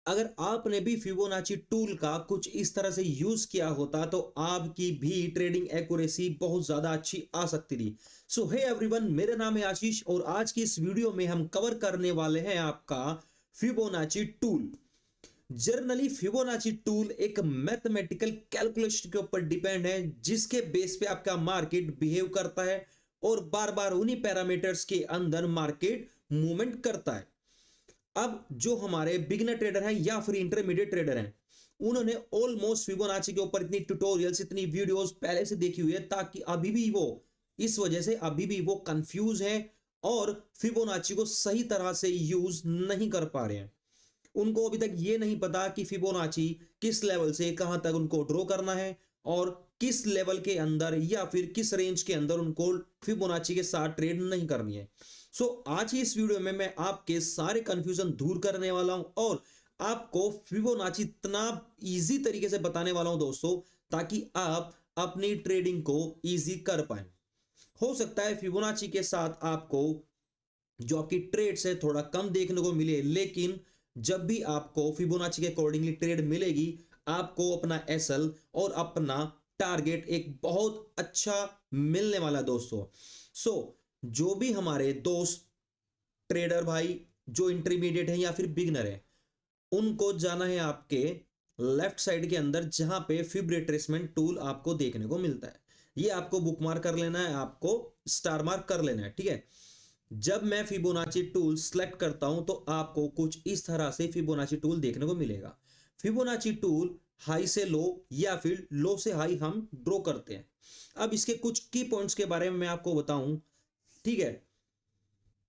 अगर आपने भी फिबोनाची टूल का कुछ इस तरह से यूज किया होता तो आपकी भी ट्रेडिंग एक्यूरेसी बहुत ज्यादा अच्छी आ सकती थी। सो हे एवरीवन, मेरा नाम है आशीष और आज की इस वीडियो में हम कवर करने वाले हैं आपका Fibonacci tool. Generally Fibonacci tool एक मैथमेटिकल कैलकुलेशन के ऊपर डिपेंड है, जिसके बेस पे आपका मार्केट बिहेव करता है और बार बार उन्हीं पैरामीटर्स के अंदर मार्केट मूवमेंट करता है। अब जो हमारे बिगिनर ट्रेडर हैं या फिर इंटरमीडिएट ट्रेडर हैं, उन्होंने ऑलमोस्ट फिबोनाची के ऊपर इतनी ट्यूटोरियल्स, इतनी वीडियोस पहले से देखी हुई है, ताकि अभी भी वो इस वजह से अभी भी वो कंफ्यूज हैं और फिबोनाची को सही तरह से यूज नहीं कर पा रहे हैं। उनको अभी तक ये नहीं पता कि फिबोनाची किस लेवल से कहां तक उनको ड्रॉ करना है और किस लेवल के अंदर या फिर किस रेंज के अंदर उनको फिबोनाची के साथ ट्रेड नहीं करनी है। सो आज ही इस वीडियो में मैं आपके सारे कंफ्यूजन दूर करने वाला हूं और आपको फिबोनाची इतना इजी तरीके से बताने वाला हूं दोस्तों, ताकि आप अपनी ट्रेडिंग को इजी कर पाए। हो सकता है फिबोनाची के साथ आपको जो आपकी ट्रेड्स है थोड़ा कम देखने को मिले, लेकिन जब भी आपको फिबोनाची के अकॉर्डिंगली ट्रेड मिलेगी, आपको अपना एसएल और अपना टारगेट एक बहुत अच्छा मिलने वाला दोस्तों। सो जो भी हमारे दोस्त ट्रेडर भाई जो इंटरमीडिएट है या फिर बिगनर है, उनको जाना है आपके लेफ्ट साइड के अंदर, जहां पे फिब रिट्रेसमेंट टूल आपको देखने को मिलता है। ये आपको बुक मार्क कर लेना है, आपको स्टार मार्क कर लेना है, ठीक है। जब मैं फिबोनाची टूल सेलेक्ट करता हूं तो आपको कुछ इस तरह से फिबोनाची टूल देखने को मिलेगा। फिबोनाची टूल हाई से लो या फिर लो से हाई हम ड्रॉ करते हैं। अब इसके कुछ की पॉइंट्स के बारे में मैं आपको बताऊं, ठीक है।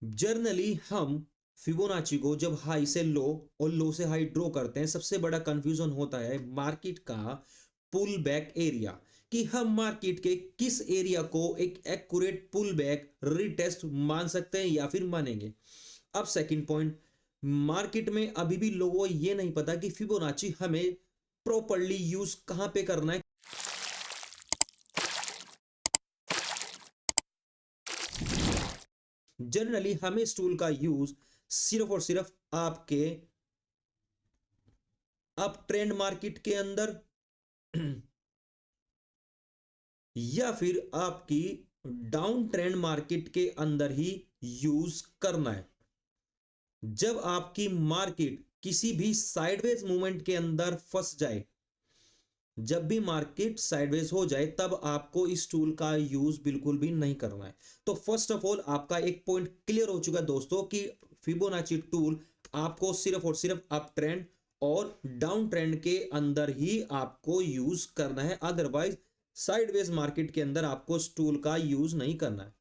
जर्नली हम फिबोनाची को जब हाई से लो और लो से हाई ड्रॉ करते हैं, सबसे बड़ा कंफ्यूजन होता है मार्केट का पुल बैक एरिया, कि हम मार्केट के किस एरिया को एक एक्यूरेट पुल बैक रिटेस्ट मान सकते हैं या फिर मानेंगे। अब सेकंड पॉइंट, मार्केट में अभी भी लोगों को यह नहीं पता कि फिबोनाची हमें प्रॉपर्ली यूज कहां पे करना है। जनरली हमें इस टूल का यूज सिर्फ और सिर्फ आपके अप ट्रेंड मार्केट के अंदर या फिर आपकी डाउन ट्रेंड मार्केट के अंदर ही यूज करना है। जब आपकी मार्केट किसी भी साइडवेज मूवमेंट के अंदर फंस जाए, जब भी मार्केट साइडवेज हो जाए, तब आपको इस टूल का यूज बिल्कुल भी नहीं करना है। तो फर्स्ट ऑफ ऑल आपका एक पॉइंट क्लियर हो चुका है दोस्तों कि फिबोनाची टूल आपको सिर्फ और सिर्फ अप ट्रेंड और डाउन ट्रेंड के अंदर ही आपको यूज करना है, अदरवाइज साइडवेज मार्केट के अंदर आपको इस टूल का यूज नहीं करना है।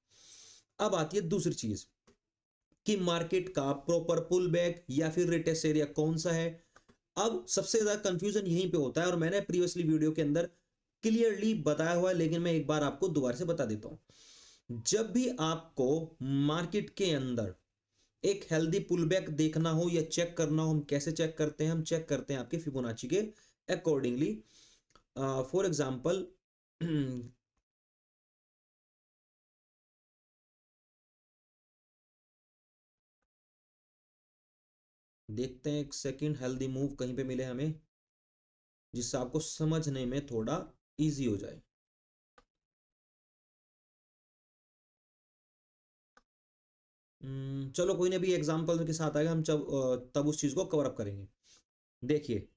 अब आती है दूसरी चीज कि मार्केट का प्रॉपर पुल बैक या फिर रिटेस्ट एरिया कौन सा है। अब सबसे ज्यादा कंफ्यूजन यहीं पे होता है और मैंने प्रीवियसली वीडियो के अंदर क्लियरली बताया हुआ है, लेकिन मैं एक बार आपको दोबारा से बता देता हूं। जब भी आपको मार्केट के अंदर एक हेल्दी पुलबैक देखना हो या चेक करना हो, हम कैसे चेक करते हैं? हम चेक करते हैं आपके फिबोनाची के अकॉर्डिंगली। फॉर एग्जांपल देखते हैं एक सेकंड, हेल्दी मूव कहीं पे मिले हमें जिससे आपको समझने में थोड़ा इजी हो जाए। चलो कोई नहीं, अभी एग्जांपल के साथ आएगा, हम तब उस चीज को कवर अप करेंगे। देखिए,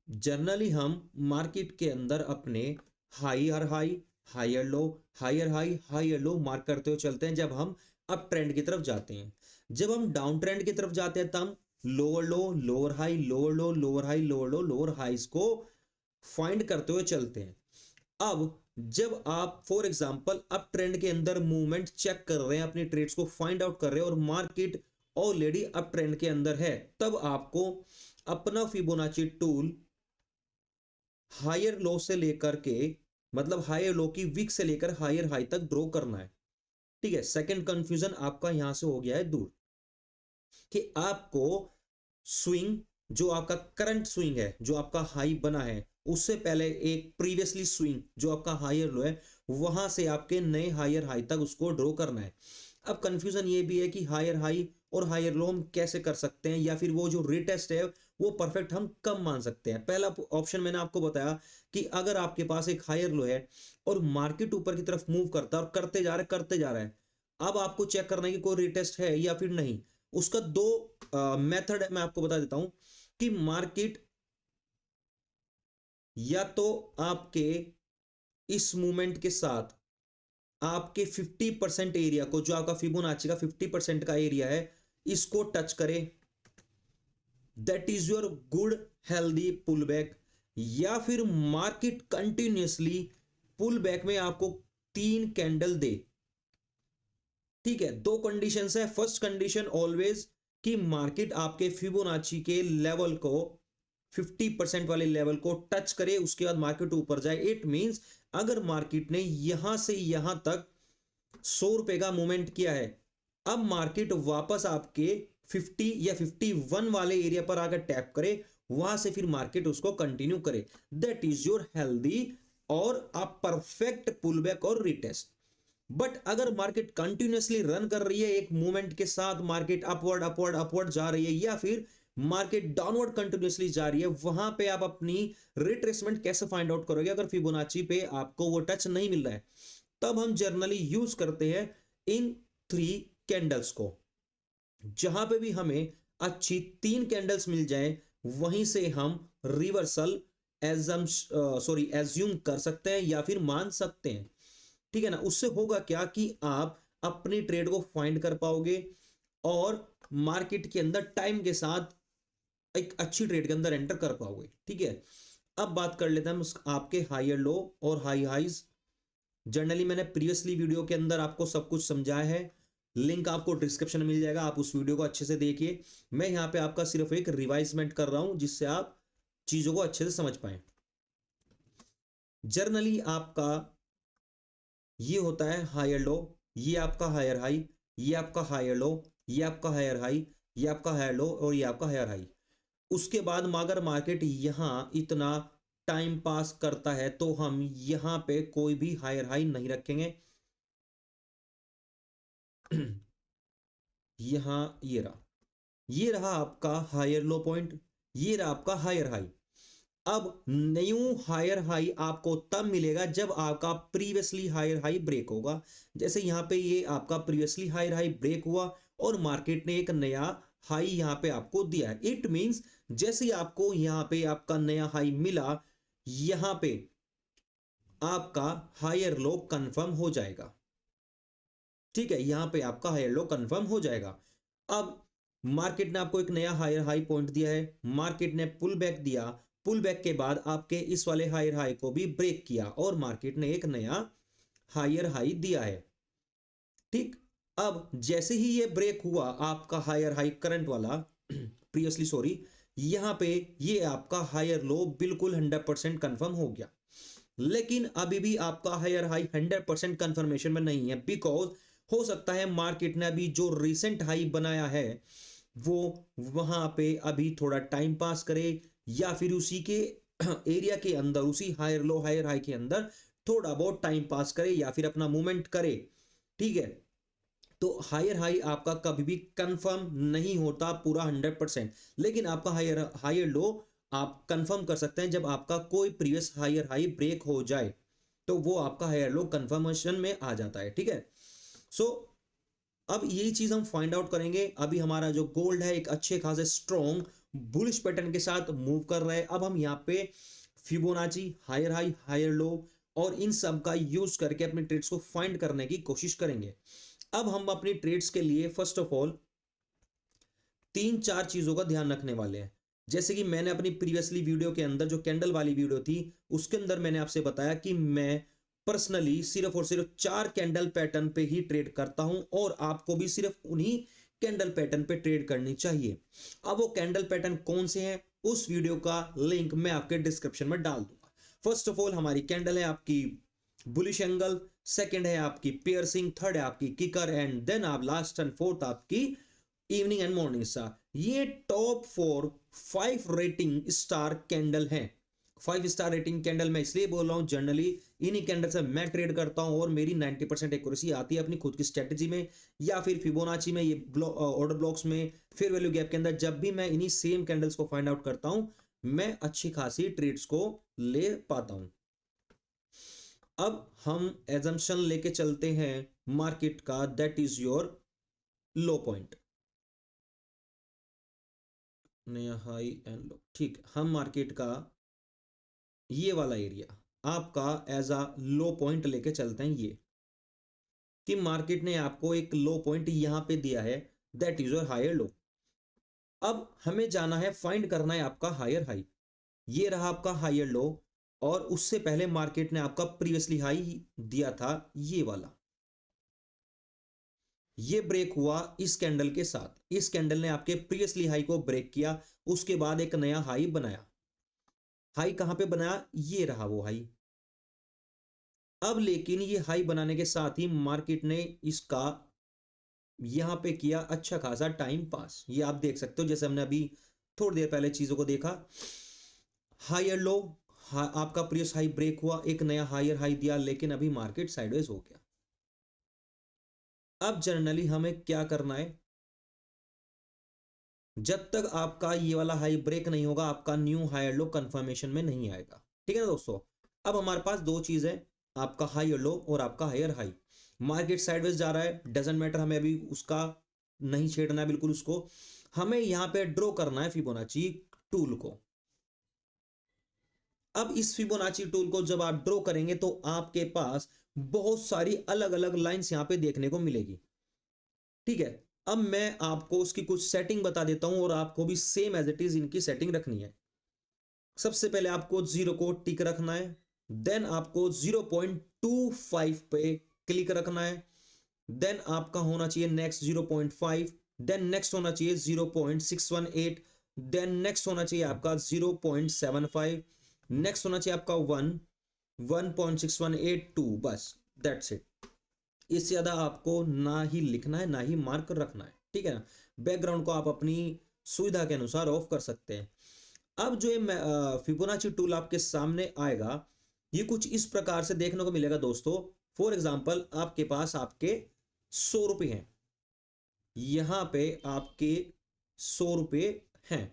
जनरली हम मार्केट के अंदर अपने higher high, higher low, higher high, higher low mark करते हुए चलते हैं जब हम अप ट्रेंड की तरफ जाते हैं। जब हम डाउन ट्रेंड की तरफ जाते हैं तब lower low, lower high, lower low, lower high, lower low, lower highs को फाइंड करते हुए चलते हैं। अब जब आप फॉर एग्जांपल अप ट्रेंड के अंदर मूवमेंट चेक कर रहे हैं, अपनी ट्रेड्स को फाइंड आउट कर रहे हैं और मार्केट ऑलरेडी अप ट्रेंड के अंदर है, तब आपको अपना फिबोनाची टूल हायर लो से लेकर के, मतलब हायर लो की वीक से लेकर हायर हाई तक ड्रॉ करना है, ठीक है। सेकंड कंफ्यूजन आपका यहां से हो गया है दूर कि आपको स्विंग, जो आपका करंट स्विंग है, जो आपका हाई बना है, उससे पहले एक प्रीवियसली स्विंग जो आपका हायर लो है, वहां से आपके नए हायर हाई तक उसको ड्रॉ करना है। अब कंफ्यूजन ये भी है कि हायर हाई और हायर लो हम कैसे कर सकते हैं, या फिर वो जो रिटेस्ट है वो परफेक्ट हम कब मान सकते हैं। पहला ऑप्शन मैंने आपको बताया कि अगर आपके पास एक हायर लो है और मार्केट ऊपर की तरफ मूव करता है और करते जा रहा है, अब आपको चेक करना है कि कोई रिटेस्ट है या फिर नहीं। उसका दो मेथड है, मैं आपको बता देता हूं कि मार्केट या तो आपके इस मूवमेंट के साथ आपके 50% एरिया को, जो आपका फिबोनाची का 50% का एरिया है, इसको टच करे, that is your good healthy pull back. या फिर मार्केट कंटिन्यूसली पुल बैक में आपको 3 कैंडल दे। ठीक है, दो कंडीशंस है। फर्स्ट कंडीशन ऑलवेज कि मार्केट आपके फिबोनाची के लेवल को 50% वाले लेवल को टच करे, उसके बाद मार्केट ऊपर जाए। इट मींस अगर मार्केट ने यहां से यहां तक 100 रुपए का मूवमेंट किया है, अब मार्केट वापस आपके 50 या 51 वाले एरिया पर आकर टैप करे, वहां से फिर मार्केट उसको कंटिन्यू करे, दैट इज योर हेल्दी और अ परफेक्ट पुल बैक और रिटेस्ट। बट अगर मार्केट कंटिन्यूसली रन कर रही है एक मूवमेंट के साथ, मार्केट अपवर्ड अपवर्ड अपवर्ड जा रही है, या फिर मार्केट डाउनवर्ड कंटिन्यूसली जा रही है, वहां पे आप अपनी रिट्रेसमेंट कैसे फाइंड आउट करोगे अगर फिबोनाची पे आपको वो टच नहीं मिल रहा है। तब हम जनरली यूज करते हैं इन 3 कैंडल्स को। जहां पे भी हमें अच्छी 3 कैंडल्स मिल जाए, वहीं से हम रिवर्सल एज्यूम कर सकते हैं या फिर मान सकते हैं। ठीक है ना। उससे होगा क्या कि आप अपनी ट्रेड को फाइंड कर पाओगे और मार्केट के अंदर टाइम के साथ एक अच्छी ट्रेड के अंदर एंटर कर पाओगे। ठीक है, अब बात कर लेते हैं आपके हायर लो और हाई हाइज। जनरली मैंने प्रीवियसली वीडियो के अंदर आपको सब कुछ समझाया है, लिंक आपको डिस्क्रिप्शन में मिल जाएगा, आप उस वीडियो को अच्छे से देखिए। मैं यहाँ पे आपका सिर्फ एक रिवाइजमेंट कर रहा हूं जिससे आप चीजों को अच्छे से समझ पाए। जर्नली आपका ये होता है हायर लो, ये आपका हायर हाई, ये आपका हायर लो, ये आपका हायर हाई, ये आपका हायर लो और ये आपका हायर हाई। उसके बाद अगर मार्केट यहां इतना टाइम पास करता है तो हम यहां पे कोई भी हायर हाई नहीं रखेंगे। यहां ये रहा आपका हायर लो पॉइंट, ये रहा आपका हायर हाई। अब न्यू हायर हाई आपको तब मिलेगा जब आपका प्रीवियसली हायर हाई ब्रेक होगा। जैसे यहां पे ये आपका प्रीवियसली हायर हाई ब्रेक हुआ और मार्केट ने एक नया हाई यहां पे आपको दिया है। इट मींस जैसे आपको यहां पे आपका नया हाई मिला, यहां पे आपका हायर लो कंफर्म हो जाएगा। ठीक है, यहां पे आपका हायर लो कंफर्म हो जाएगा। अब मार्केट ने आपको एक नया हायर हाई पॉइंट दिया है, मार्केट ने पुल बैक दिया, पुल बैक के बाद आपके इस वाले हायर हाई को भी ब्रेक किया और मार्केट ने एक नया हायर हाई दिया है। ठीक, अब जैसे ही ये ब्रेक हुआ आपका हायर हाई करंट वाला प्रीवियसली सॉरी, यहां पे ये आपका हायर लो बिल्कुल 100% कंफर्म हो गया। लेकिन अभी भी आपका हायर हाई 100% कंफर्मेशन में नहीं है, बिकॉज हो सकता है मार्केट ने अभी जो रिसेंट हाई बनाया है वो वहां पे अभी थोड़ा टाइम पास करे, या फिर उसी के एरिया के अंदर, उसी हायर लो हायर हाई के अंदर थोड़ा बहुत टाइम पास करे या फिर अपना मूवमेंट करे। ठीक है, तो हायर हाई आपका कभी भी कंफर्म नहीं होता पूरा 100%, लेकिन आपका हायर हायर लो आप कंफर्म कर सकते हैं जब आपका कोई प्रीवियस हायर हाई ब्रेक हो जाए, तो वो आपका हायर लो कंफर्मेशन में आ जाता है। ठीक है, सो अब यही चीज हम फाइंड आउट करेंगे। अभी हमारा जो गोल्ड है एक अच्छे खासे स्ट्रॉन्ग बुलिश पैटर्न के साथ मूव कर रहा है। अब हम यहाँ पे Fibonacci, higher high, higher low और इन सब का यूज करके अपने ट्रेड्स को फाइंड करने की कोशिश करेंगे। अब हम अपनी ट्रेड्स के लिए फर्स्ट ऑफ ऑल 3-4 चीजों का ध्यान रखने वाले हैं। जैसे कि मैंने अपनी प्रीवियसली वीडियो के अंदर जो कैंडल वाली वीडियो थी उसके अंदर मैंने आपसे बताया कि मैं पर्सनली सिर्फ और सिर्फ 4 कैंडल पैटर्न पे ही ट्रेड करता हूं और आपको भी सिर्फ उन्हीं कैंडल पैटर्न पे ट्रेड करनी चाहिए। अब वो कैंडल पैटर्न कौन से हैं उस वीडियो का लिंक मैं आपके डिस्क्रिप्शन में डाल दूंगा। फर्स्ट ऑफ ऑल हमारी कैंडल है आपकी बुलिश एंगल, सेकंड है आपकी पियर्सिंग, थर्ड है आपकी किकर एंड देन आप लास्ट एंड फोर्थ आपकी इवनिंग एंड मॉर्निंग स्टार। ये टॉप 4 5 रेटिंग स्टार कैंडल हैं। 5 स्टार रेटिंग कैंडल मैं इसलिए बोल रहा हूँ, जनरली इन्हीं कैंडल से मैं ट्रेड करता हूँ और मेरी 90% एक्यूरेसी आती है अपनी खुद की स्ट्रेटजी में या फिर फिबोनाची में, ये ऑर्डर ब्लॉक्स में, फेयर वैल्यू गैप के अंदर। जब भी मैं इन्हीं सेम कैंडल्स को फाइंड आउट करता हूँ, मैं अच्छी खासी ट्रेड्स को ले पाता हूँ। अब हम एजम्पशन लेके चलते हैं मार्केट का, that is your low point, नया हाई एंड लो। ठीक, हम मार्केट का ये वाला एरिया आपका एज अ लो पॉइंट लेके चलते हैं, ये कि मार्केट ने आपको एक लो पॉइंट यहां पे दिया है, that is your higher low. अब हमें जाना है, फाइंड करना है आपका हायर हाई। ये रहा आपका हायर लो, और उससे पहले मार्केट ने आपका प्रीवियसली हाई दिया था ये वाला, ये ब्रेक हुआ इस कैंडल के साथ। इस कैंडल ने आपके प्रीवियसली हाई को ब्रेक किया, उसके बाद एक नया हाई बनाया। हाई कहां पे बनाया, ये रहा वो हाई। अब लेकिन ये हाई बनाने के साथ ही मार्केट ने इसका यहां पे किया अच्छा खासा टाइम पास। ये आप देख सकते हो, जैसे हमने अभी थोड़ी देर पहले चीजों को देखा, हायर लो, आपका प्रीवियस हाई ब्रेक हुआ, एक नया हायर हाई दिया, लेकिन अभी मार्केट साइडवेज हो गया। अब जनरली हमें क्या करना है, जब तक आपका ये वाला हाई ब्रेक नहीं होगा, आपका न्यू हायर लो कंफर्मेशन में नहीं आएगा। ठीक है ना दोस्तों। अब हमारे पास दो चीज है, आपका हायर लो और आपका हायर हाई। मार्केट साइडवेज जा रहा है, डजंट मैटर, हमें अभी उसका नहीं छेड़ना है बिल्कुल उसको। हमें यहां पे ड्रॉ करना है फिबोनाची टूल को। अब इस फिबोनाची टूल को जब आप ड्रॉ करेंगे तो आपके पास बहुत सारी अलग अलग लाइंस यहां पे देखने को मिलेगी। ठीक है, अब मैं आपको उसकी कुछ सेटिंग बता देता हूं और आपको भी सेम एज इट इज इनकी सेटिंग रखनी है। सबसे पहले आपको 0 को टिक रखना है, देन आपको 0.25 पे क्लिक रखना है, देन आपका होना चाहिए नेक्स्ट 0.5, देन नेक्स्ट होना चाहिए 0.618, देन नेक्स्ट होना चाहिए आपका 0.75, नेक्स्ट होना चाहिए आपका 1, 1.6182, बस दैट्स इट। इससे ज्यादा आपको ना ही लिखना है ना ही मार्क रखना है। ठीक है ना, बैकग्राउंड को आप अपनी सुविधा के अनुसार ऑफ कर सकते हैं। अब जो ये फिबोनाची टूल आपके सामने आएगा, ये कुछ इस प्रकार से देखने को मिलेगा दोस्तों। फॉर एग्जांपल, आपके पास आपके 100 रुपए हैं, यहां पे आपके 100 रुपए हैं।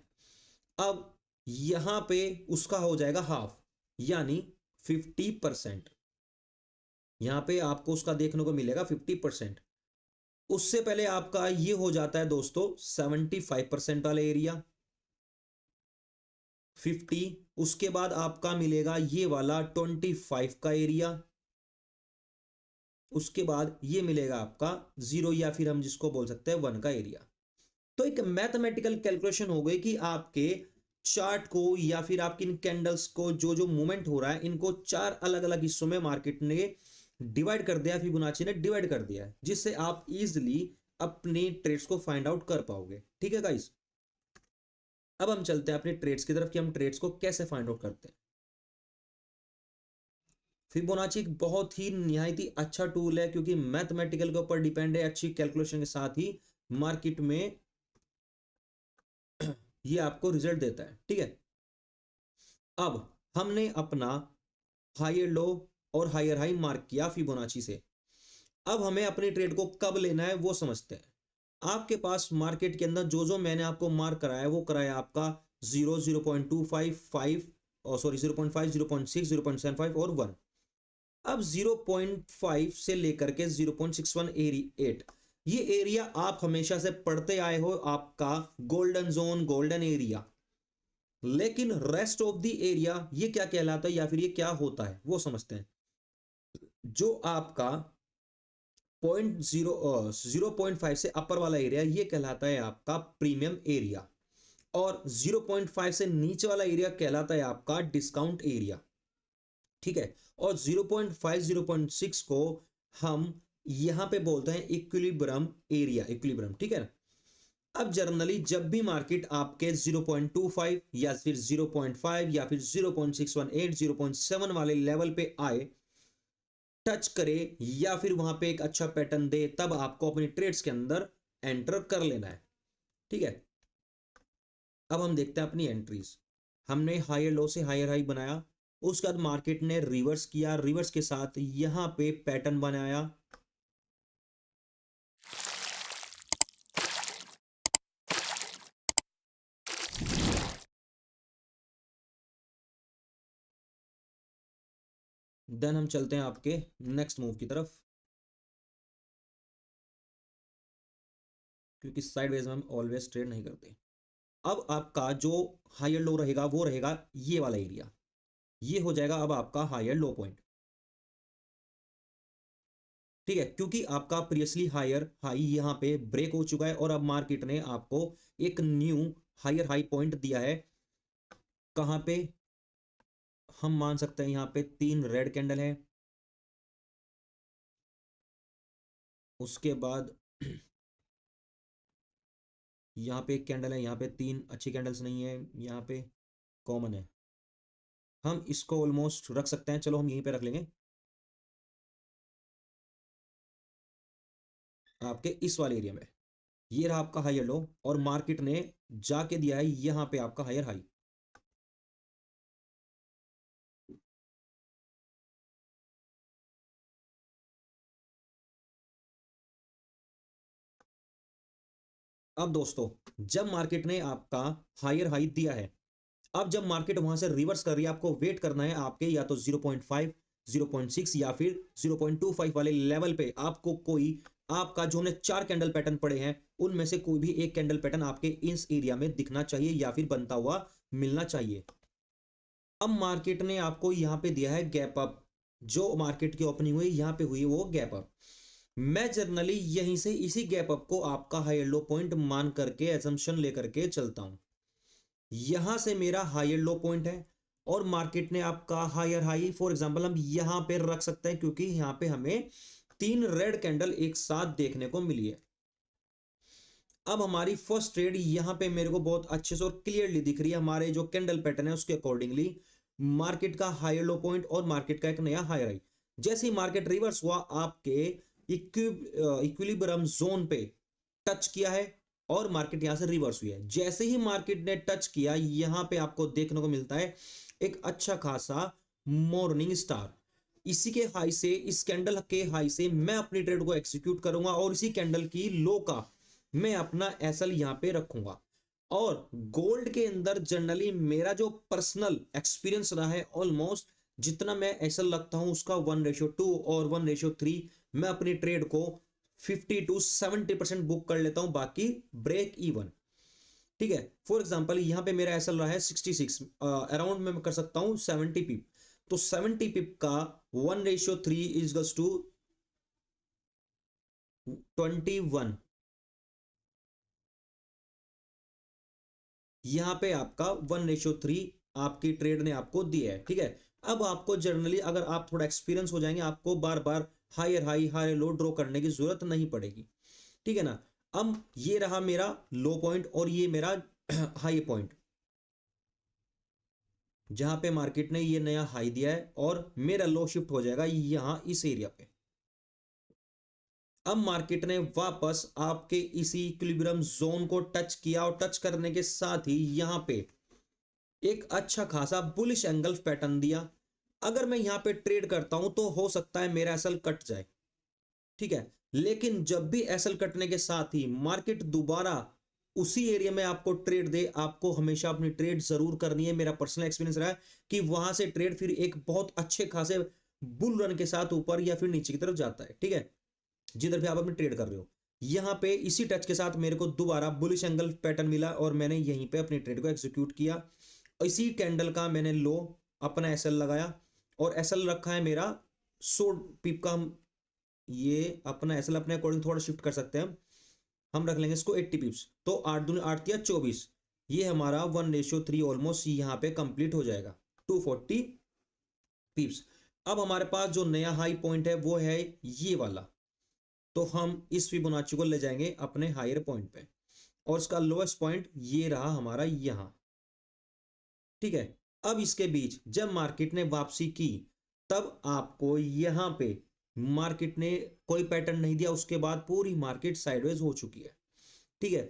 अब यहां पे उसका हो जाएगा हाफ, यानी 50%। यहां पे आपको उसका देखने को मिलेगा 50%। उससे पहले आपका ये हो जाता है दोस्तों 75% वाला एरिया, 50। उसके बाद आपका मिलेगा ये वाला 25 का एरिया, उसके बाद ये मिलेगा आपका 0 या फिर हम जिसको बोल सकते हैं 1 का एरिया। तो एक मैथमेटिकल कैलकुलेशन हो गई कि आपके चार्ट को या फिर आपकी इन कैंडल्स को जो जो मूवमेंट हो रहा है, इनको 4 अलग अलग हिस्सों में मार्केट ने डिवाइड कर दिया, फिबोनाची ने डिवाइड कर दिया है, जिससे आप इजिली अपनी ट्रेड्स को फाइंड आउट कर पाओगे। ठीक है गाइस, अब हम चलते हैं अपने ट्रेड्स की तरफ कि हम ट्रेड्स को कैसे फाइंड आउट करते हैं। फिबोनाची एक बहुत ही निहायत ही अच्छा टूल है, क्योंकि मैथमेटिकल के ऊपर डिपेंड है, अच्छी कैलकुलेशन के साथ ही मार्केट में ये आपको रिजल्ट देता है। ठीक है, अब हमने अपना हायर लो और हायर हाई मार्क किया फिबोनाची से। अब हमें अपनी ट्रेड को कब लेना है वो समझते हैं। आपके पास मार्केट के अंदर जो जो मैंने आपको मार्क कराया, वो कराया आपका 0, 0.25, 5, और सॉरी 0.5, 0.6, 0.75 और 1। अब 0.5 से लेकर के 0.6188, ये एरिया आप हमेशा से पढ़ते आए हो, आपका गोल्डन जोन, गोल्डन एरिया। लेकिन रेस्ट ऑफ द एरिया ये क्या कहलाता है या फिर ये क्या होता है वो समझते हैं। जो आपका 0.5 से अपर वाला एरिया, ये कहलाता है आपका प्रीमियम एरिया, और 0.5 से नीचे वाला एरिया कहलाता है आपका डिस्काउंट एरिया। ठीक है, और 0.5, 0.6 को हम यहां पे बोलते हैं इक्विलिब्रियम एरिया, इक्विलिब्रियम। ठीक है, अब जनरली जब भी मार्केट आपके 0.25 या फिर 0.5 या फिर 0.618, 0.7 वाले लेवल पे आए, टच करे या फिर वहां पे एक अच्छा पैटर्न दे, तब आपको अपनी ट्रेड्स के अंदर एंटर कर लेना है। ठीक है, अब हम देखते हैं अपनी एंट्रीज। हमने हायर लो से हायर हाई बनाया, उसके बाद मार्केट ने रिवर्स किया, रिवर्स के साथ यहां पे पैटर्न बनाया, देन हम चलते हैं आपके नेक्स्ट मूव की तरफ, क्योंकि साइडवेज में हम ऑलवेज ट्रेड नहीं करते। अब आपका जो हायर लो रहेगा वो रहेगा ये वाला एरिया, ये हो जाएगा अब आपका हायर लो पॉइंट, ठीक है, क्योंकि आपका प्रीवियसली हायर हाई यहां पे ब्रेक हो चुका है और अब मार्केट ने आपको एक न्यू हायर हाई पॉइंट दिया है। कहां पे हम मान सकते हैं, यहां पे 3 रेड कैंडल है, उसके बाद यहाँ पे एक कैंडल है, यहाँ पे 3 अच्छी कैंडल्स नहीं है, यहाँ पे कॉमन है, हम इसको ऑलमोस्ट रख सकते हैं, चलो हम यहीं पे रख लेंगे आपके इस वाले एरिया में। ये रहा आपका हायर लो और मार्केट ने जाके दिया है यहाँ पे आपका हायर हाई। अब दोस्तों जब मार्केट ने आपका हायर हाई दिया है, अब जब मार्केट वहां से रिवर्स कर रही है, आपको वेट करना है आपके या तो 0.5 0.6 या फिर 0.25 वाले लेवल पे आपको कोई, आपका जो हमने 4 कैंडल पैटर्न पड़े हैं उनमें से कोई भी एक कैंडल पैटर्न आपके इस एरिया में दिखना चाहिए या फिर बनता हुआ मिलना चाहिए। अब मार्केट ने आपको यहां पे दिया है गैप अप, जो मार्केट की ओपनिंग हुई यहां पे हुई वो गैप अप। मैं जनरली यहीं से इसी गैप अप को आपका हायर लो पॉइंट मान करके एजम्पशन लेकर के चलता हूं। यहां से मेरा हायर लो पॉइंट है और मार्केट ने आपका हायर हाई फॉर एग्जांपल हम यहां पे रख सकते हैं, क्योंकि यहां पे हमें 3 रेड कैंडल एक साथ देखने को मिली है। अब हमारी फर्स्ट ट्रेड यहां पे मेरे को बहुत अच्छे से और क्लियरली दिख रही है, हमारे जो कैंडल पैटर्न है उसके अकॉर्डिंगली मार्केट का हायर लो पॉइंट और मार्केट का एक नया हायर हाई। जैसे ही मार्केट रिवर्स हुआ आपके इक्विलिब्रियम जोन पे टच किया है और मार्केट यहां से रिवर्स हुई है। जैसे ही मार्केट ने टच किया यहां पे आपको देखने को मिलता है एक अच्छा खासा मॉर्निंग स्टार। इसी के हाई से, इस कैंडल के हाई से मैं अपनी ट्रेड को एक्सिक्यूट करूंगा और इसी कैंडल की लो का मैं अपना एसएल यहां पे रखूंगा। और गोल्ड के अंदर जनरली मेरा जो पर्सनल एक्सपीरियंस रहा है, ऑलमोस्ट जितना मैं एसएल रखता हूं उसका 1:2 और 1:3 मैं अपनी ट्रेड को 50 to 70% बुक कर लेता हूं, बाकी ब्रेक इवन, ठीक है। फॉर एग्जांपल यहां पे मेरा एसएल रहा है 66, अराउंड में मैं कर सकता हूं 70 पिप, तो 70 पिप का 1:3 इज टू 21, यहां पे आपका 1:3 आपकी ट्रेड ने आपको दिया है, ठीक है। अब आपको जनरली अगर आप थोड़ा एक्सपीरियंस हो जाएंगे आपको बार बार higher high higher low draw करने की जरूरत नहीं पड़ेगी, ठीक है ना। अब ये रहा मेरा लो पॉइंट और ये मेरा हाई पॉइंट, जहां पे मार्केट ने ये नया हाई दिया है और मेरा लो शिफ्ट हो जाएगा यहां इस एरिया पे। अब मार्केट ने वापस आपके इसी इक्विलिब्रियम जोन को टच किया और टच करने के साथ ही यहां पे एक अच्छा खासा बुलिश एंगल पैटर्न दिया। अगर मैं यहां पे ट्रेड करता हूं तो हो सकता है मेरा एसएल कट जाए, ठीक है, लेकिन जब भी एसएल कटने के साथ ही मार्केट दोबारा उसी एरिया में आपको ट्रेड दे, आपको हमेशा अपनी ट्रेड जरूर करनी है। मेरा पर्सनल एक्सपीरियंस रहा है कि वहां से ट्रेड फिर एक बहुत अच्छे खासे बुल रन के साथ ऊपर या फिर नीचे की तरफ जाता है, ठीक है, जिधर भी आप अपनी ट्रेड कर रहे हो। यहां पे इसी टच के साथ मेरे को दोबारा बुलिश एंगल पैटर्न मिला और मैंने यहीं पे अपनी ट्रेड को एग्जीक्यूट किया। इसी कैंडल का मैंने लो अपना एसएल लगाया और एसएल रखा है मेरा 100 पिप का। हम ये अपना एसएल अपने अकॉर्डिंग थोड़ा शिफ्ट कर सकते हैं, हम रख लेंगे इसको 80 पिप्स, तो 8 दूनी 8 या 24, ये हमारा 1:3 ऑलमोस्ट यहाँ पे कंप्लीट हो जाएगा 240 पिप्स। अब हमारे पास जो नया हाई पॉइंट है वो है ये वाला, तो हम इस फिबोनाची को ले जाएंगे अपने हायर पॉइंट पे और इसका लोएस्ट पॉइंट ये रहा हमारा यहां, ठीक है। अब इसके बीच जब मार्केट ने वापसी की तब आपको यहां पे मार्केट ने कोई पैटर्न नहीं दिया, उसके बाद पूरी मार्केट साइडवेज हो चुकी है, ठीक है।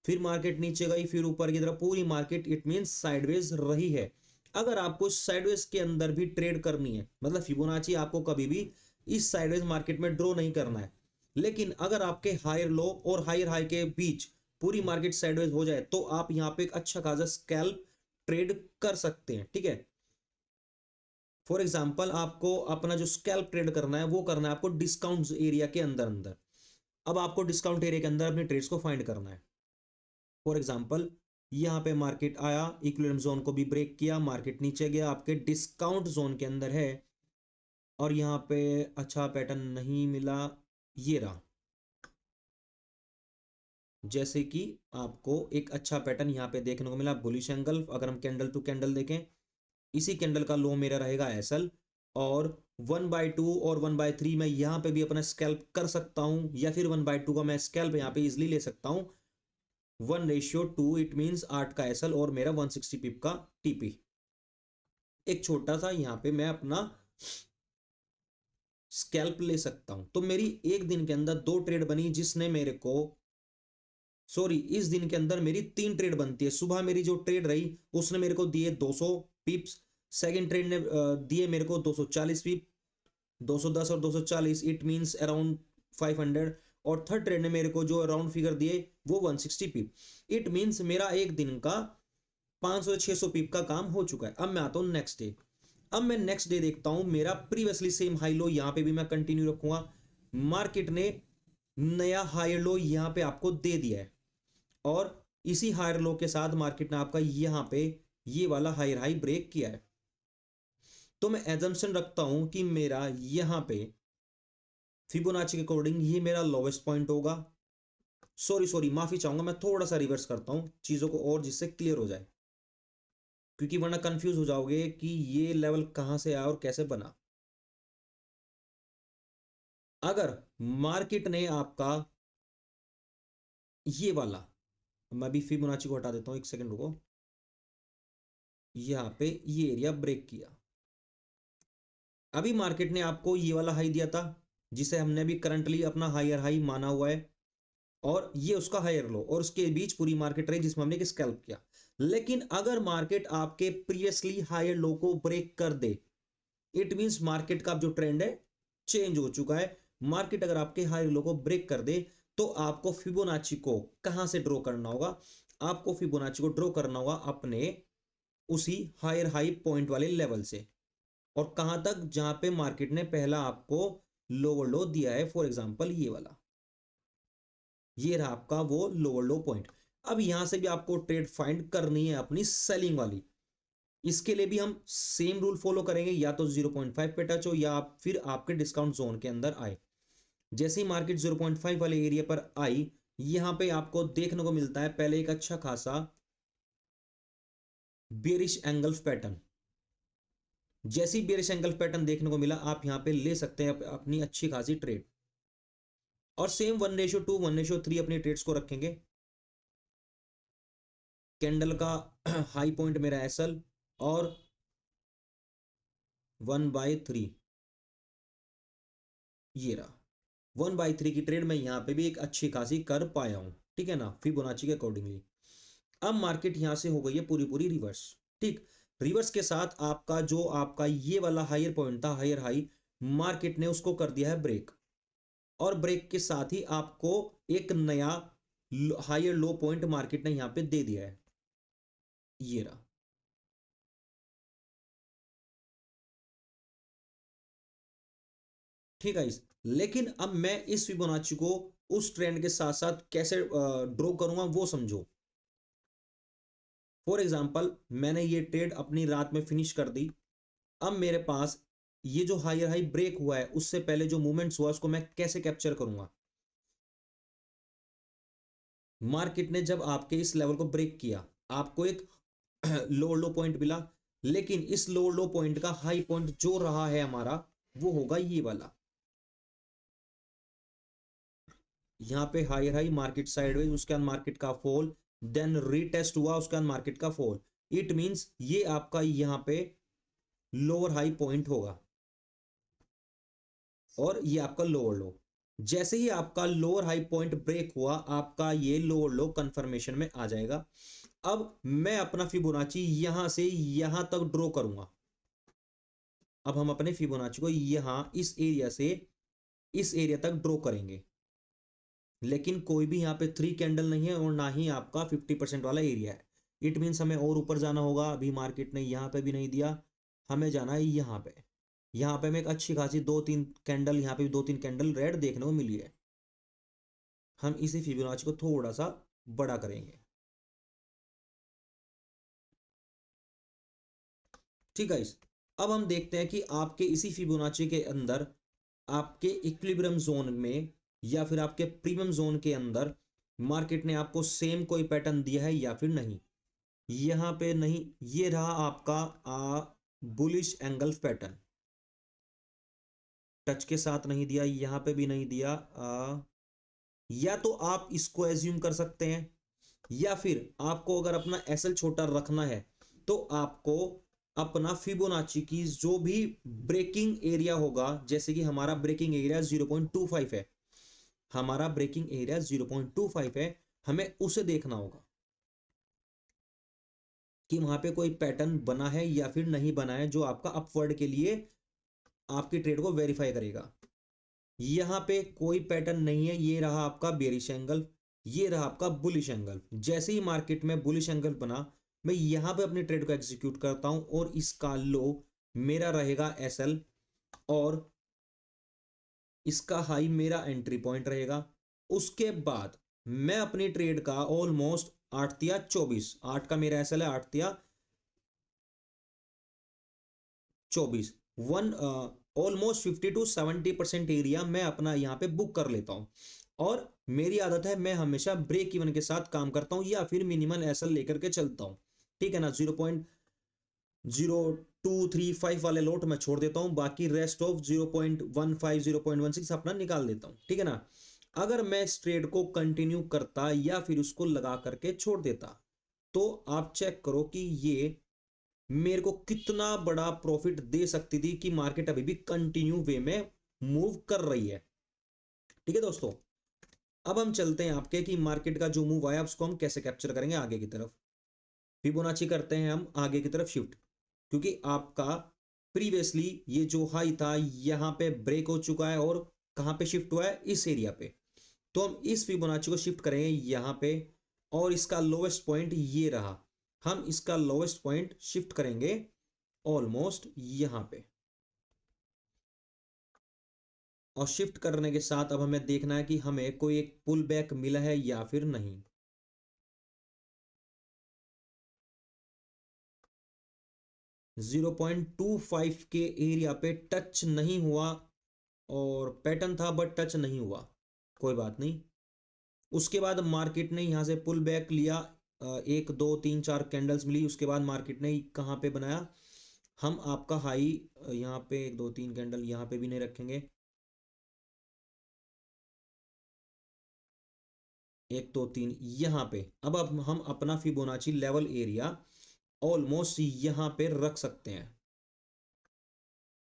फिर मार्केट नीचे गई, फिर ऊपर की तरफ, पूरी मार्केट इट मींस साइडवेज रही है। अगर आपको साइडवेज के अंदर भी ट्रेड करनी है, मतलब फिबोनाची आपको कभी भी इस साइडवेज मार्केट में ड्रॉ नहीं करना है, लेकिन अगर आपके हायर लो और हायर हाई के बीच पूरी मार्केट साइडवेज हो जाए तो आप यहाँ पे एक अच्छा खासा स्कैल्प ट्रेड कर सकते हैं, ठीक है। फॉर एग्जाम्पल आपको अपना जो स्कैल्प ट्रेड करना है वो करना है आपको डिस्काउंट एरिया के अंदर अंदर। अब आपको डिस्काउंट एरिया के अंदर अपने ट्रेड्स को फाइंड करना है। फॉर एग्जाम्पल यहाँ पे मार्केट आया, इक्विलिब्रियम जोन को भी ब्रेक किया, मार्केट नीचे गया, आपके डिस्काउंट जोन के अंदर है, और यहाँ पे अच्छा पैटर्न नहीं मिला, ये रहा। जैसे कि आपको एक अच्छा पैटर्न यहाँ पे देखने को मिला, बुलिश एंगल। अगर हम कैंडल टू कैंडल देखें, इसी कैंडल का लो मेरा रहेगा एसएल, और 1/2 और 1/3 मैं यहाँ पे भी अपना स्कैल्प कर सकता हूँ, या फिर 1/2 का मैं स्कैल्प यहाँ पे इजिली ले सकता हूँ। 1:2 इट मीन्स 8 का एसएल और मेरा 160 पिप का टीपी। एक छोटा सा यहाँ पे मैं अपना स्कैल्प ले सकता हूं। तो मेरी एक दिन के अंदर 2 ट्रेड बनी, जिसने मेरे को, सॉरी, इस दिन के अंदर मेरी 3 ट्रेड बनती है। सुबह मेरी जो ट्रेड रही उसने मेरे को दिए 200 पिप्स, सेकंड ट्रेड ने दिए मेरे को 240 पिप, 210 और 240 इट मींस अराउंड 500, और थर्ड ट्रेड ने मेरे को जो राउंड फिगर दिए वो 160 पिप। इट मींस मेरा एक दिन का 500 से 600 पिप का काम हो चुका है। अब मैं आता हूं नेक्स्ट डे। अब मैं नेक्स्ट डे देखता हूं, मेरा प्रीवियसली सेम हाई लो यहां पे भी मैं कंटिन्यू रखूंगा। मार्केट ने नया हायर लो यहां पे आपको दे दिया है, और इसी हायर लो के साथ मार्केट ने आपका यहां पे ये वाला हायर हाई ब्रेक किया है। तो मैं एजम्पशन रखता हूं कि मेरा यहां पे फिबोनाची के अकॉर्डिंग ये मेरा लोवेस्ट पॉइंट होगा। सॉरी माफी चाहूंगा, मैं थोड़ा सा रिवर्स करता हूं चीजों को और जिससे क्लियर हो जाए, क्योंकि वरना कंफ्यूज हो जाओगे कि ये लेवल कहां से आया और कैसे बना। अगर मार्केट ने आपका ये वाला, मैं भी फिबोनाची को हटा देता हूं, एक सेकंड रुको, यहां पे ये एरिया ब्रेक किया, अभी मार्केट ने आपको ये वाला हाई दिया था जिसे हमने भी करंटली अपना हायर हाई माना हुआ है, और ये उसका हायर लो, और उसके बीच पूरी मार्केट रही जिसमें हमने स्कैल्प किया। लेकिन अगर मार्केट आपके प्रीवियसली हायर लो को ब्रेक कर दे, इट मींस मार्केट का जो ट्रेंड है चेंज हो चुका है। मार्केट अगर आपके हाई लो को ब्रेक कर दे तो आपको फिबोनाची को कहां से ड्रॉ करना होगा? आपको फिबोनाची को ड्रॉ करना होगा अपने उसी हायर हाई पॉइंट वाले लेवल से, और कहां तक? जहां पे मार्केट ने पहला आपको लोअर लो दिया है, फॉर एग्जांपल ये वाला, ये रहा आपका वो लोअर लो पॉइंट। अब यहां से भी आपको ट्रेड फाइंड करनी है अपनी सेलिंग वाली। इसके लिए भी हम सेम रूल फॉलो करेंगे, या तो 0.5 पे टच हो या फिर आपके डिस्काउंट जोन के अंदर आए। जैसे ही मार्केट 0.5 वाले एरिया पर आई, यहां पे आपको देखने को मिलता है पहले एक अच्छा खासा बेरिश एंगल्फ पैटर्न। जैसे ही बेरिश एंगल्फ पैटर्न देखने को मिला, आप यहां पे ले सकते हैं अपनी अच्छी खासी ट्रेड, और सेम 1:2 1:3 अपनी ट्रेड्स को रखेंगे। कैंडल का हाई पॉइंट मेरा एसएल, और 1/3 ये रहा। 1/3 की ट्रेड मैं यहां पे भी एक अच्छी खासी कर पाया हूं, ठीक है ना, फिबोनाची के अकॉर्डिंगली। अब मार्केट यहां से हो गई है पूरी पूरी रिवर्स, ठीक। रिवर्स के साथ आपका जो आपका ये वाला हायर पॉइंट था, हायर हाई, मार्केट ने उसको कर दिया है ब्रेक, और ब्रेक के साथ ही आपको एक नया हायर लो पॉइंट मार्केट ने यहां पे दे दिया है, ये रहा। ठीक है। लेकिन अब मैं इस फिबोनाची को उस ट्रेंड के साथ साथ कैसे ड्रॉ करूंगा वो समझो। फॉर एग्जांपल मैंने ये ट्रेड अपनी रात में फिनिश कर दी। अब मेरे पास ये जो हायर हाई ब्रेक हुआ है उससे पहले जो मूवमेंट्स हुआ उसको मैं कैसे कैप्चर करूंगा? मार्केट ने जब आपके इस लेवल को ब्रेक किया, आपको एक लो लो पॉइंट मिला, लेकिन इस लो लो पॉइंट का हाई पॉइंट जो रहा है हमारा वो होगा ये वाला। यहाँ पे हायर हाई, मार्केट साइडवेज, उसके बाद मार्केट का फॉल, देन रीटेस्ट हुआ, उसके बाद मार्केट का फॉल। इट मींस ये आपका यहाँ पे लोअर हाई पॉइंट होगा, और ये आपका लोअर लो। जैसे ही आपका लोअर हाई पॉइंट ब्रेक हुआ, आपका ये लोअर लो कंफर्मेशन में आ जाएगा। अब मैं अपना फिबोनाची यहां से यहां तक ड्रॉ करूंगा। अब हम अपने फिबोनाची को यहां इस एरिया से इस एरिया तक ड्रॉ करेंगे, लेकिन कोई भी यहाँ पे 3 कैंडल नहीं है और ना ही आपका 50% वाला एरिया है। इट मीन्स हमें और ऊपर जाना होगा। अभी मार्केट ने यहाँ पे भी नहीं दिया, हमें जाना है यहाँ पे। यहाँ पे हमें एक अच्छी खासी 2-3 कैंडल, यहाँ पे भी 2-3 कैंडल रेड देखने को मिली है। हम इसी फिबोनाची को थोड़ा सा बड़ा करेंगे। ठीक है, अब हम देखते हैं कि आपके इसी फिबोनाची के अंदर, आपके इक्विलिब्रियम जोन में या फिर आपके प्रीमियम जोन के अंदर मार्केट ने आपको सेम कोई पैटर्न दिया है या फिर नहीं। यहां पे नहीं, ये रहा आपका बुलिश एंगल पैटर्न, टच के साथ नहीं दिया, यहां पे भी नहीं दिया। या तो आप इसको एज्यूम कर सकते हैं, या फिर आपको अगर अपना एसएल छोटा रखना है तो आपको अपना फिबोनाची की जो भी ब्रेकिंग एरिया होगा, जैसे कि हमारा ब्रेकिंग एरिया 0.25 है, हमारा ब्रेकिंग एरिया 0.25 है, हमें उसे देखना होगा कि वहां पे कोई पैटर्न बना है या फिर नहीं बना है, जो आपका अपवर्ड के लिए आपकी ट्रेड को वेरीफाई करेगा। यहां पे कोई पैटर्न नहीं है, ये रहा आपका बेरिश एंगल, ये रहा आपका बुलिश एंगल। जैसे ही मार्केट में बुलिश एंगल बना, मैं यहां पे अपनी ट्रेड को एग्जीक्यूट करता हूं और इसका लो मेरा रहेगा एसएल और इसका हाई मेरा एंट्री पॉइंट रहेगा। उसके बाद मैं अपनी ट्रेड का ऑलमोस्ट 8 या 24, 8 का मेरा एसएल है, 8 या 24, वन ऑलमोस्ट 50 to 70% एरिया मैं अपना यहाँ पे बुक कर लेता हूँ। और मेरी आदत है, मैं हमेशा ब्रेक इवन के साथ काम करता हूँ या फिर मिनिमम एसएल लेकर के चलता हूँ। ठीक है ना, 0.0235 वाले लोट मैं छोड़ देता हूँ, बाकी रेस्ट ऑफ 0.15 0.16 अपना निकाल देता हूँ। ठीक है ना, अगर मैं इस ट्रेड को कंटिन्यू करता या फिर उसको लगा करके छोड़ देता, तो आप चेक करो कि ये मेरे को कितना बड़ा प्रॉफिट दे सकती थी कि मार्केट अभी भी कंटिन्यू वे में मूव कर रही है। ठीक है दोस्तों, अब हम चलते हैं आपके कि मार्केट का जो मूव आया उसको हम कैसे कैप्चर करेंगे आगे की तरफ। फिबोनाची करते हैं हम आगे की तरफ शिफ्ट, क्योंकि आपका प्रीवियसली ये जो हाई था यहां पे ब्रेक हो चुका है और कहां पे शिफ्ट हुआ है, इस एरिया पे। तो हम इस फिबोनाची को शिफ्ट करेंगे यहां पे, और इसका लोवेस्ट पॉइंट ये रहा, हम इसका लोवेस्ट पॉइंट शिफ्ट करेंगे ऑलमोस्ट यहां पे। और शिफ्ट करने के साथ अब हमें देखना है कि हमें कोई एक पुल बैक मिला है या फिर नहीं। जीरो पॉइंट टू फाइव के एरिया पे टच नहीं हुआ, और पैटर्न था बट टच नहीं हुआ, कोई बात नहीं। उसके बाद मार्केट ने यहां से पुल बैक लिया, 1 2 3 4 कैंडल्स मिली। उसके बाद मार्केट ने कहां पे बनाया, हम आपका हाई यहाँ पे 1 2 3 कैंडल यहाँ पे भी नहीं रखेंगे, 1 2 3 यहाँ पे। अब हम अपना फिबोनाची लेवल एरिया ऑलमोस्ट यहाँ पे रख सकते हैं।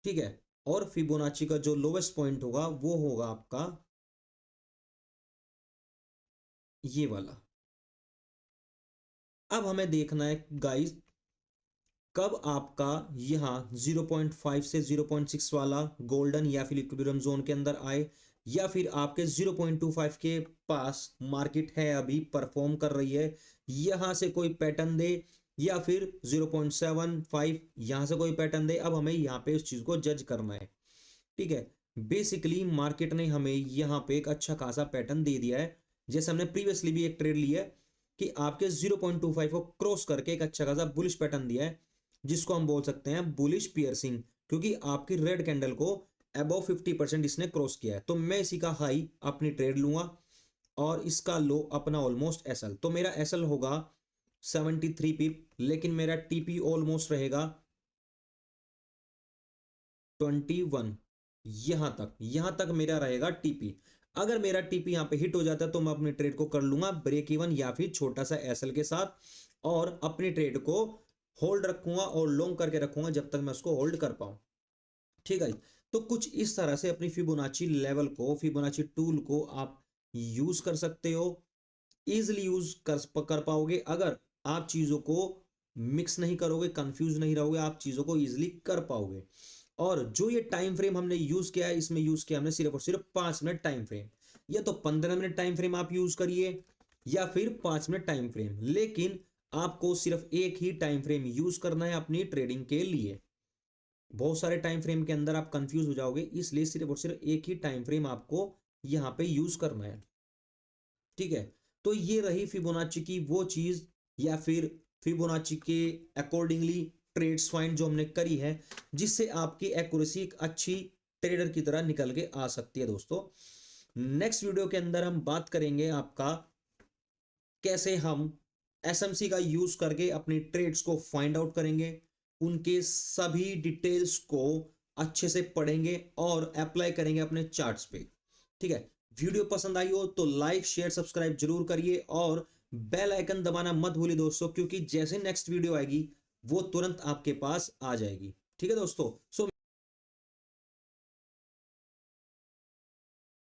ठीक है, और फिबोनाची का जो लोवेस्ट पॉइंट होगा वो होगा आपका ये वाला। अब हमें देखना है गाइस, कब आपका यहाँ 0.5 से 0.6 वाला गोल्डन या फिर इक्विलिब्रियम जोन के अंदर आए, या फिर आपके 0.25 के पास मार्केट है अभी परफॉर्म कर रही है, यहां से कोई पैटर्न दे, या फिर 0.75 यहां से कोई पैटर्न दे। अब हमें यहाँ पे उस चीज को जज करना है। ठीक है, बेसिकली मार्केट ने हमें यहाँ पे एक अच्छा खासा पैटर्न दे दिया है। जैसे हमने प्रीवियसली भी एक ट्रेड लिया है कि आपके 0.25 को क्रॉस करके एक अच्छा खासा बुलिश पैटर्न दिया है, जिसको हम बोल सकते हैं बुलिश पियर्सिंग, क्योंकि आपकी रेड कैंडल को अबव 50% इसने क्रॉस किया है। तो मैं इसी का हाई अपनी ट्रेड लूंगा और इसका लो अपना ऑलमोस्ट एसएल। तो मेरा एसएल होगा 73 पिप, लेकिन मेरा टीपी ऑलमोस्ट रहेगा 21। यहां तक मेरा रहेगा टीपी। अगर मेरा टीपी यहां पे हिट हो जाता है तो मैं अपनी ट्रेड को कर लूंगा ब्रेक इवन या फिर छोटा सा एसएल के साथ, और अपनी ट्रेड को होल्ड रखूंगा और लॉन्ग करके रखूंगा जब तक मैं उसको होल्ड कर पाऊं। ठीक है, तो कुछ इस तरह से अपनी फिबोनाची लेवल को, फिबोनाची टूल को आप यूज कर सकते हो, इजिली यूज कर पाओगे अगर आप चीजों को मिक्स नहीं करोगे, कंफ्यूज नहीं रहोगे, आप चीजों को इजिली कर पाओगे। और जो ये टाइम फ्रेम हमने यूज किया है, इसमें यूज किया हमने सिर्फ और सिर्फ 5 मिनट टाइम फ्रेम। या तो 15 मिनट टाइम फ्रेम आप यूज करिए या फिर 5 मिनट टाइम फ्रेम, लेकिन आपको सिर्फ एक ही टाइम फ्रेम यूज करना है अपनी ट्रेडिंग के लिए। बहुत सारे टाइम फ्रेम के अंदर आप कंफ्यूज हो जाओगे, इसलिए सिर्फ और सिर्फ एक ही टाइम फ्रेम आपको यहां पे यूज करना है। ठीक है, तो ये रही फिबोनाची की वो चीज, या फिर फिबोनाची के अकॉर्डिंगली ट्रेड्स फाइंड जो हमने करी है, जिससे आपकी एक्यूरेसी एक अच्छी ट्रेडर की तरह निकल के आ सकती है। दोस्तों नेक्स्ट वीडियो के अंदर हम बात करेंगे आपका कैसे हम एसएमसी का यूज करके अपनी ट्रेड्स को फाइंड आउट करेंगे, उनके सभी डिटेल्स को अच्छे से पढ़ेंगे और अप्लाई करेंगे अपने चार्ट्स पे। ठीक है, वीडियो पसंद आई हो तो लाइक शेयर सब्सक्राइब जरूर करिए और बेल आइकन दबाना मत भूलिए दोस्तों, क्योंकि जैसे नेक्स्ट वीडियो आएगी वो तुरंत आपके पास आ जाएगी। ठीक है दोस्तों, सो